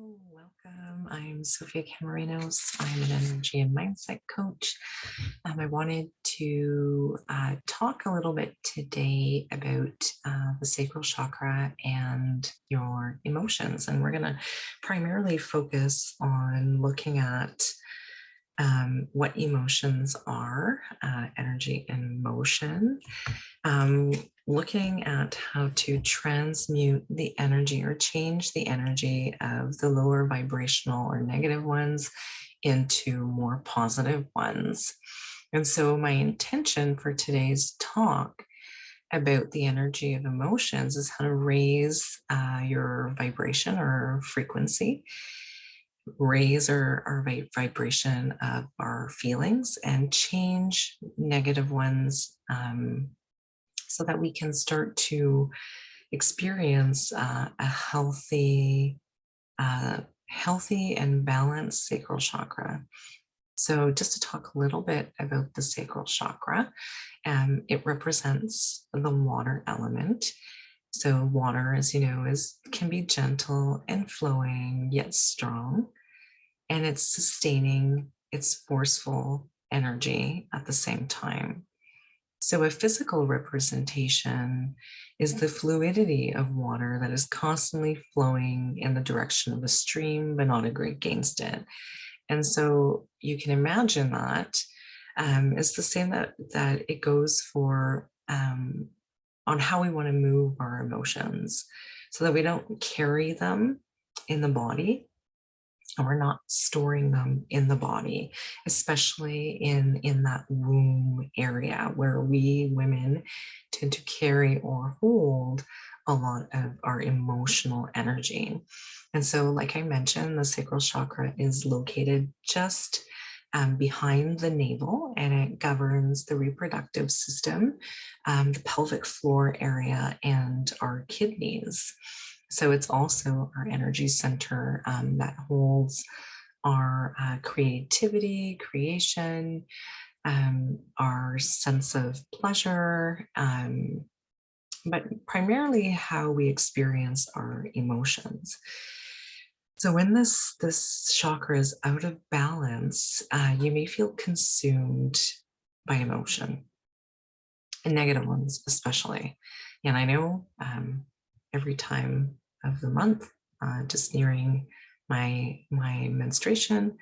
Welcome. I'm Sophia Camarinos. I'm an energy and mindset coach. I wanted to talk a little bit today about the sacral chakra and your emotions. And we're going to primarily focus on looking at what emotions are, energy and motion, looking at how to transmute the energy or change the energy of the lower vibrational or negative ones into more positive ones. And so my intention for today's talk about the energy of emotions is how to raise your vibration or frequency, raise our vibration of our feelings, and change negative ones, so that we can start to experience a healthy and balanced sacral chakra. So just to talk a little bit about the sacral chakra, it represents the water element. So water, as you know, can be gentle and flowing, yet strong, and it's sustaining, it's forceful energy at the same time. So a physical representation is the fluidity of water that is constantly flowing in the direction of a stream, but not against it. And so you can imagine that it's the same that it goes for on how we want to move our emotions, so that we don't carry them in the body, and we're not storing them in the body, especially in that womb area where we women tend to carry or hold a lot of our emotional energy. And so, like I mentioned, the sacral chakra is located just behind the navel, and it governs the reproductive system, the pelvic floor area, and our kidneys. So it's also our energy center that holds our creativity, creation, our sense of pleasure, but primarily how we experience our emotions. So when this chakra is out of balance, you may feel consumed by emotion, and negative ones especially. And I know every time of the month, just nearing my menstruation,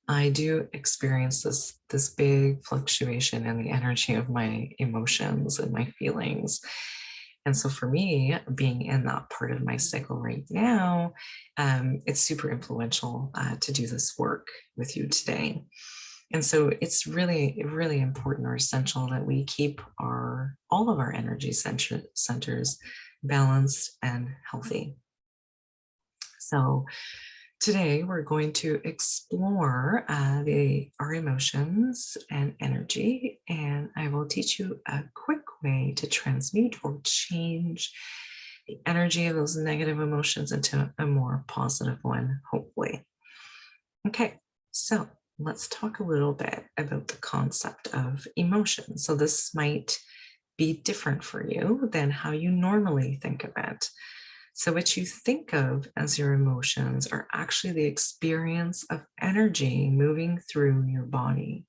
I do experience this big fluctuation in the energy of my emotions and my feelings. And so for me, being in that part of my cycle right now, it's super influential to do this work with you today. And so it's really, really important or essential that we keep all of our energy centers balanced and healthy. So today we're going to explore our emotions and energy, and I will teach you a quick way to transmute or change the energy of those negative emotions into a more positive one, hopefully. Okay, so let's talk a little bit about the concept of emotion. So this might be different for you than how you normally think of it. So what you think of as your emotions are actually the experience of energy moving through your body.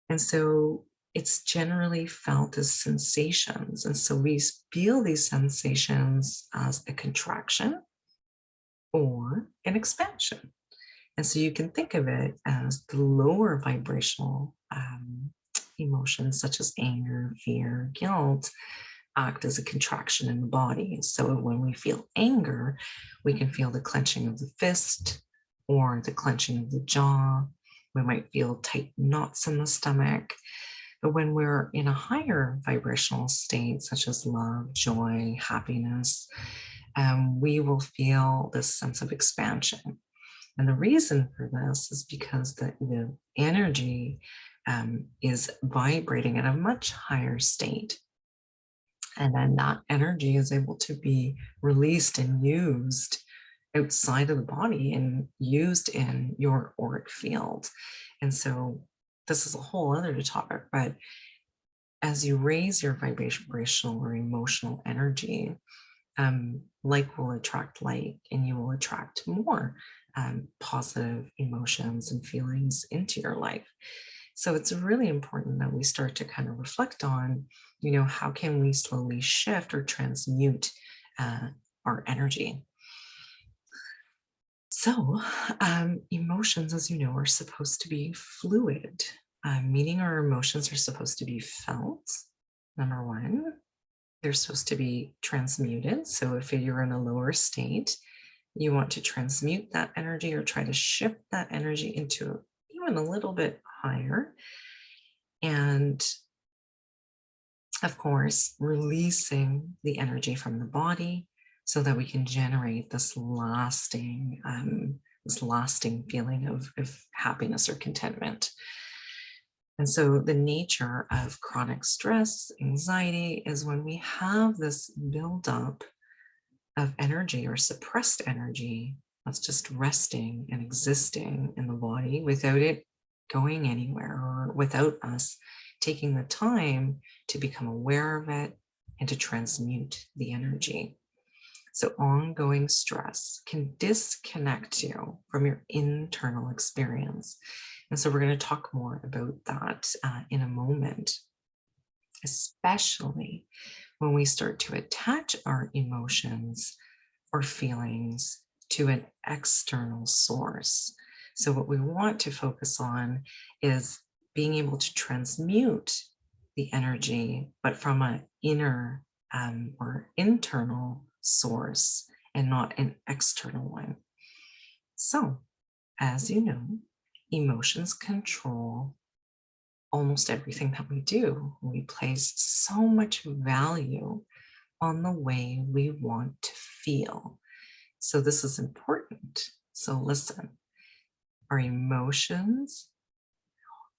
And so it's generally felt as sensations. And so we feel these sensations as a contraction or an expansion. And so you can think of it as the lower vibrational emotions, such as anger, fear, guilt, act as a contraction in the body. So when we feel anger, we can feel the clenching of the fist or the clenching of the jaw. We might feel tight knots in the stomach. But when we're in a higher vibrational state, such as love, joy, happiness, we will feel this sense of expansion. And the reason for this is because the energy is vibrating at a much higher state. And then that energy is able to be released and used outside of the body and used in your auric field. And so this is a whole other topic, but as you raise your vibrational or emotional energy, Like will attract like, and you will attract more positive emotions and feelings into your life. So it's really important that we start to kind of reflect on, how can we slowly shift or transmute uh, our energy. So, emotions, as you know, are supposed to be fluid, meaning our emotions are supposed to be felt, number one. They're supposed to be transmuted. So, if you're in a lower state, you want to transmute that energy or try to shift that energy into even a little bit higher. And of course, releasing the energy from the body so that we can generate this lasting feeling of happiness or contentment. And so the nature of chronic stress, anxiety is when we have this buildup of energy or suppressed energy that's just resting and existing in the body without it going anywhere, or without us taking the time to become aware of it and to transmute the energy. So ongoing stress can disconnect you from your internal experience. And so we're going to talk more about that in a moment, especially when we start to attach our emotions or feelings to an external source. So what we want to focus on is being able to transmute the energy, but from an inner or internal source and not an external one. So, as you know, emotions control almost everything that we do. We place so much value on the way we want to feel. So this is important. So listen, our emotions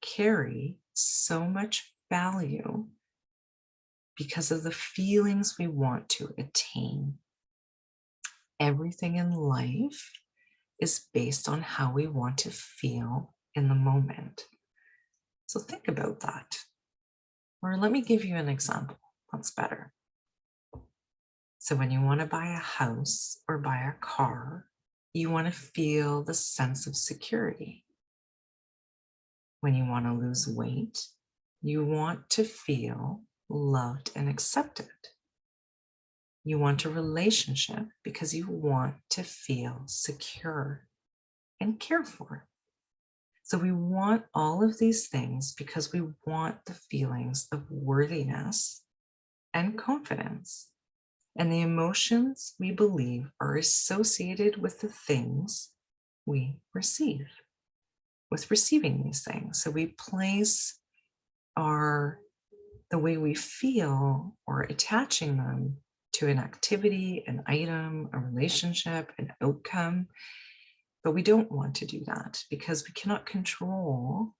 carry so much value because of the feelings we want to attain. Everything in life is based on how we want to feel in the moment. So think about that. Or let me give you an example that's better. So when you want to buy a house or buy a car, you want to feel the sense of security. When you want to lose weight, you want to feel loved and accepted. You want a relationship because you want to feel secure and cared for. So we want all of these things because we want the feelings of worthiness and confidence. And the emotions we believe are associated with the things we receive, with receiving these things. So we place the way we feel or attaching them to an activity, an item, a relationship, an outcome. But we don't want to do that because we cannot control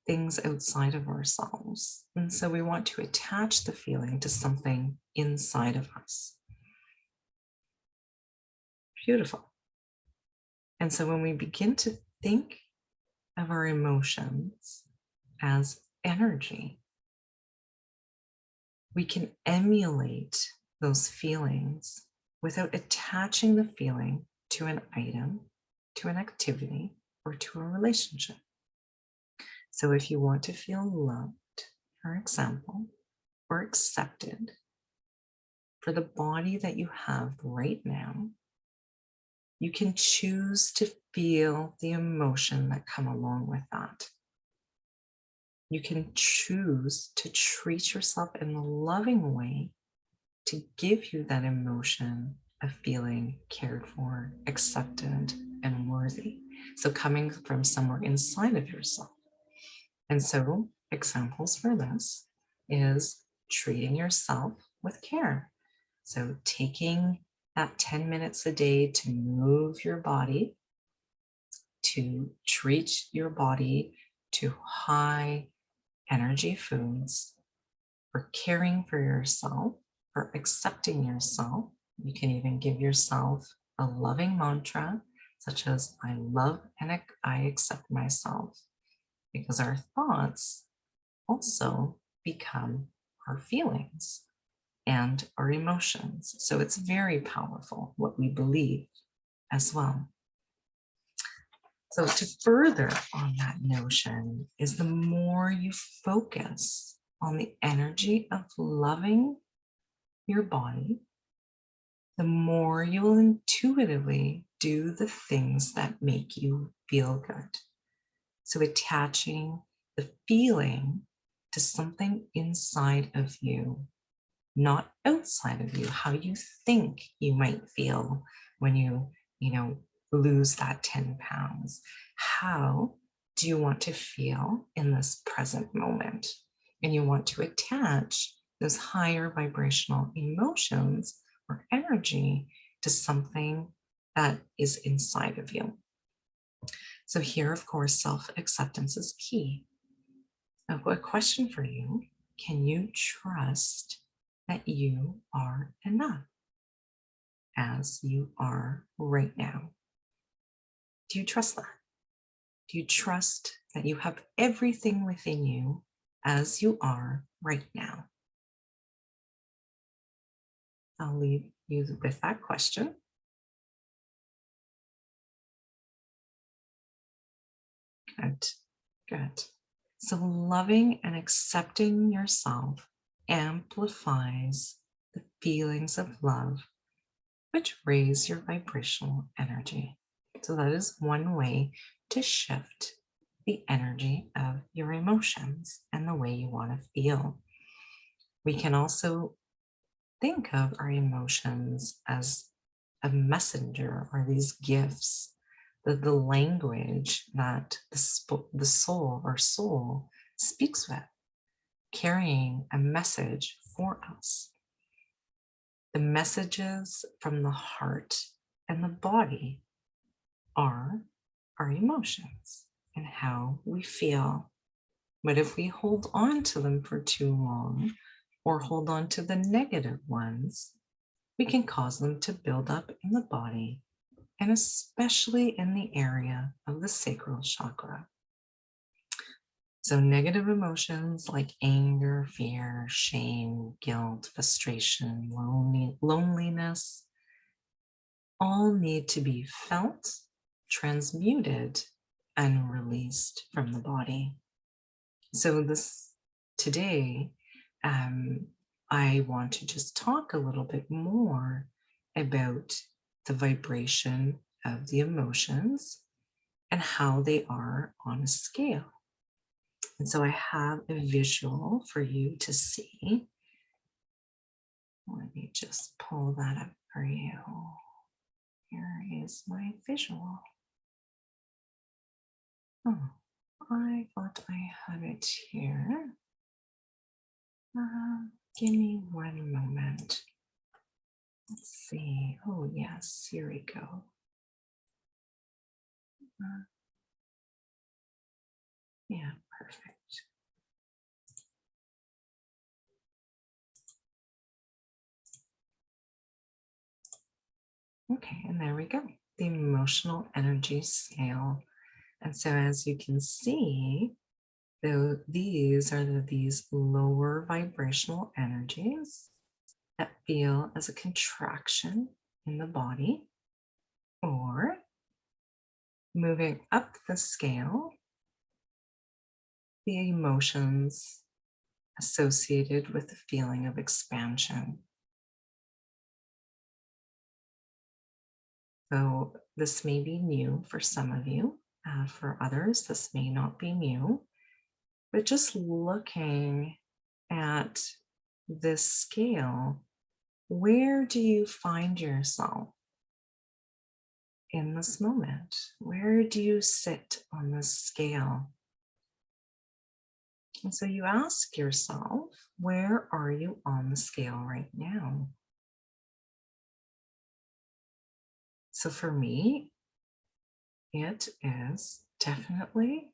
things outside of ourselves. And so we want to attach the feeling to something inside of us. Beautiful. And so when we begin to think of our emotions as energy, we can emulate those feelings without attaching the feeling to an item, to an activity, or to a relationship. So if you want to feel loved, for example, or accepted for the body that you have right now, you can choose to feel the emotion that come along with that. You can choose to treat yourself in a loving way to give you that emotion of feeling cared for, accepted, and worthy. So coming from somewhere inside of yourself. And so examples for this is treating yourself with care. So taking that 10 minutes a day to move your body, to treat your body to high energy foods, for caring for yourself, for accepting yourself. You can even give yourself a loving mantra, such as I love and I accept myself, because our thoughts also become our feelings. and our emotions. So it's very powerful what we believe as well. So to further on that notion is the more you focus on the energy of loving your body, the more you will intuitively do the things that make you feel good. So attaching the feeling to something inside of you, not outside of you, how you think you might feel when you lose that 10 pounds. How do you want to feel in this present moment? And you want to attach those higher vibrational emotions or energy to something that is inside of you. So here, of course, self-acceptance is key. Now, a question for you: can you trust that you are enough as you are right now? Do you trust that? Do you trust that you have everything within you as you are right now? I'll leave you with that question. Good, good. So loving and accepting yourself amplifies the feelings of love, which raise your vibrational energy. So that is one way to shift the energy of your emotions and the way you want to feel. We can also think of our emotions as a messenger, or these gifts, the language that the soul or soul speaks with, carrying a message for us. The messages from the heart and the body are our emotions and how we feel. But if we hold on to them for too long, or hold on to the negative ones, we can cause them to build up in the body, and especially in the area of the sacral chakra. So negative emotions like anger, fear, shame, guilt, frustration, loneliness, all need to be felt, transmuted, and released from the body. So today, I want to just talk a little bit more about the vibration of the emotions and how they are on a scale. And so I have a visual for you to see. Let me just pull that up for you. Here is my visual. Oh, I thought I had it here. Give me one moment. Let's see. Oh, yes, here we go. Yeah, perfect. Okay, and there we go. The emotional energy scale. And so as you can see, these are these lower vibrational energies that feel as a contraction in the body, or moving up the scale, the emotions associated with the feeling of expansion. So this may be new for some of you. For others, this may not be new. But just looking at this scale, where do you find yourself in this moment? Where do you sit on this scale? And so you ask yourself, where are you on the scale right now? So for me, it is definitely,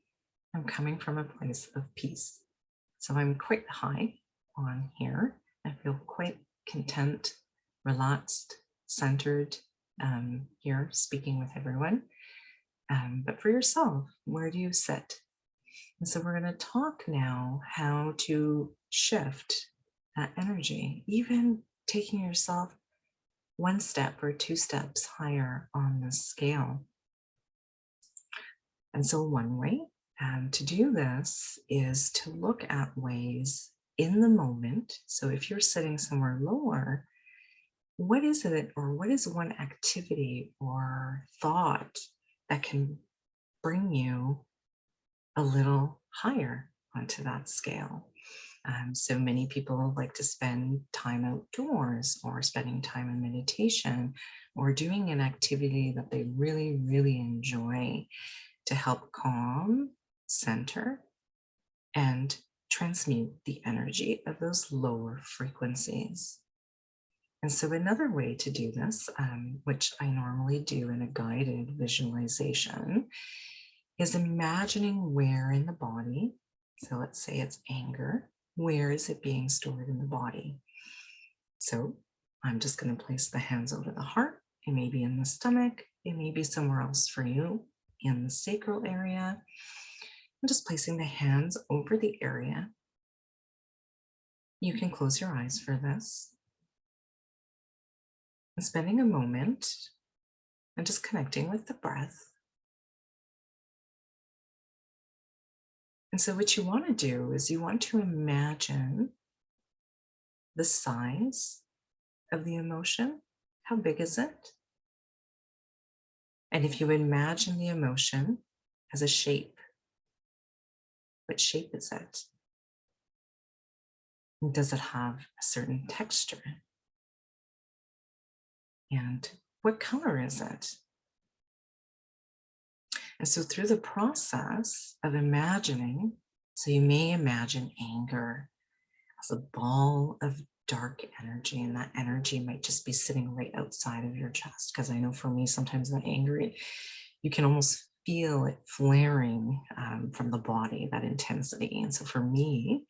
I'm coming from a place of peace. So I'm quite high on here. I feel quite content, relaxed, centered here, speaking with everyone. But for yourself, where do you sit? And so we're going to talk now how to shift that energy, even taking yourself one step or two steps higher on the scale. And so one way to do this is to look at ways in the moment. So if you're sitting somewhere lower, what is it, or what is one activity or thought that can bring you a little higher onto that scale? So many people like to spend time outdoors, or spending time in meditation, or doing an activity that they really, really enjoy to help calm, center, and transmute the energy of those lower frequencies. And so another way to do this, which I normally do in a guided visualization, is imagining where in the body, so let's say it's anger, where is it being stored in the body? So I'm just going to place the hands over the heart. It may be in the stomach. It may be somewhere else for you in the sacral area. I'm just placing the hands over the area. You can close your eyes for this. And spending a moment and just connecting with the breath. And so what you want to do is you want to imagine the size of the emotion. How big is it? And if you imagine the emotion as a shape, what shape is it? And does it have a certain texture? And what color is it? And so through the process of imagining, so you may imagine anger as a ball of dark energy, and that energy might just be sitting right outside of your chest. Because I know for me, sometimes that anger, you can almost feel it flaring from the body, that intensity. And so for me,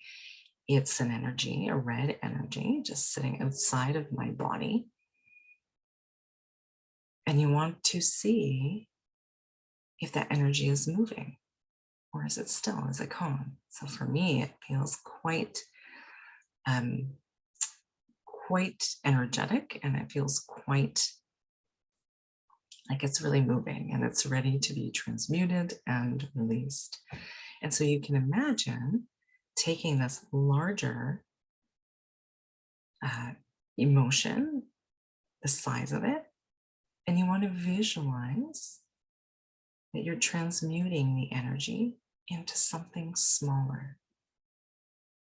it's an energy, a red energy, just sitting outside of my body. And you want to see if that energy is moving, or is it still, is it calm? So for me, it feels quite energetic, and it feels quite like it's really moving and it's ready to be transmuted and released. And so you can imagine taking this larger emotion, the size of it, and you want to visualize that you're transmuting the energy into something smaller.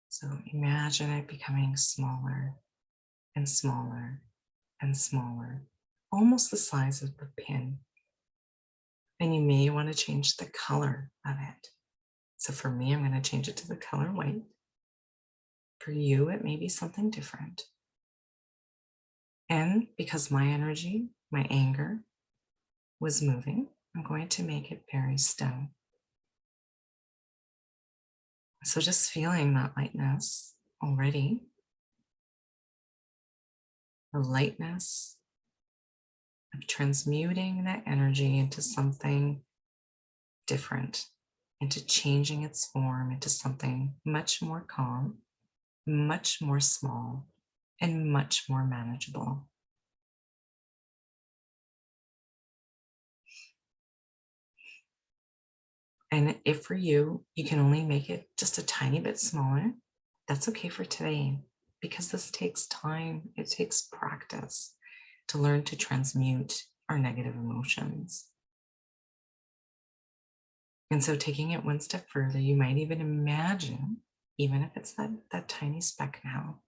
So imagine it becoming smaller and smaller and smaller, almost the size of a pin. And you may want to change the color of it. So for me, I'm going to change it to the color white. For you, it may be something different. And because my energy, my anger was moving, I'm going to make it very still. So just feeling that lightness already, the lightness of transmuting that energy into something different, into changing its form into something much more calm, much more small, and much more manageable. And if for you, you can only make it just a tiny bit smaller, that's okay for today, because this takes time. It takes practice to learn to transmute our negative emotions. And so taking it one step further, you might even imagine, even if it's that tiny speck now,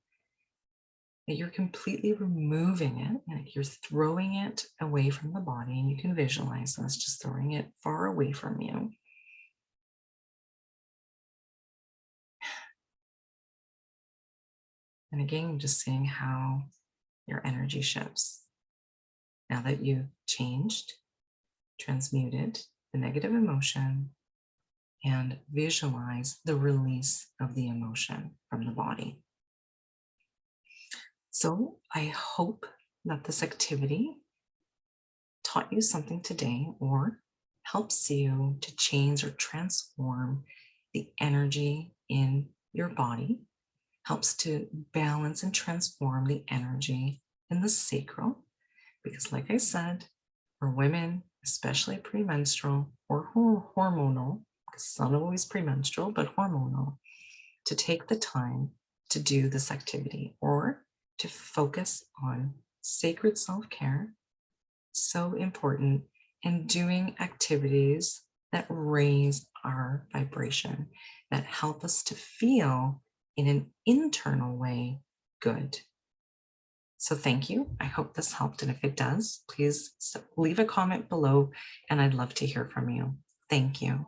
that you're completely removing it, and you're throwing it away from the body. And you can visualize this, just throwing it far away from you. And again, just seeing how your energy shifts. Now that you've changed, transmuted the negative emotion, and visualize the release of the emotion from the body. So I hope that this activity taught you something today, or helps you to change or transform the energy in your body, helps to balance and transform the energy in the sacral. Because, like I said, for women, especially premenstrual or hormonal, because it's not always premenstrual, but hormonal, to take the time to do this activity or to focus on sacred self care, so important, and doing activities that raise our vibration, that help us to feel in an internal way good. So thank you. I hope this helped. And if it does, please leave a comment below and I'd love to hear from you. Thank you.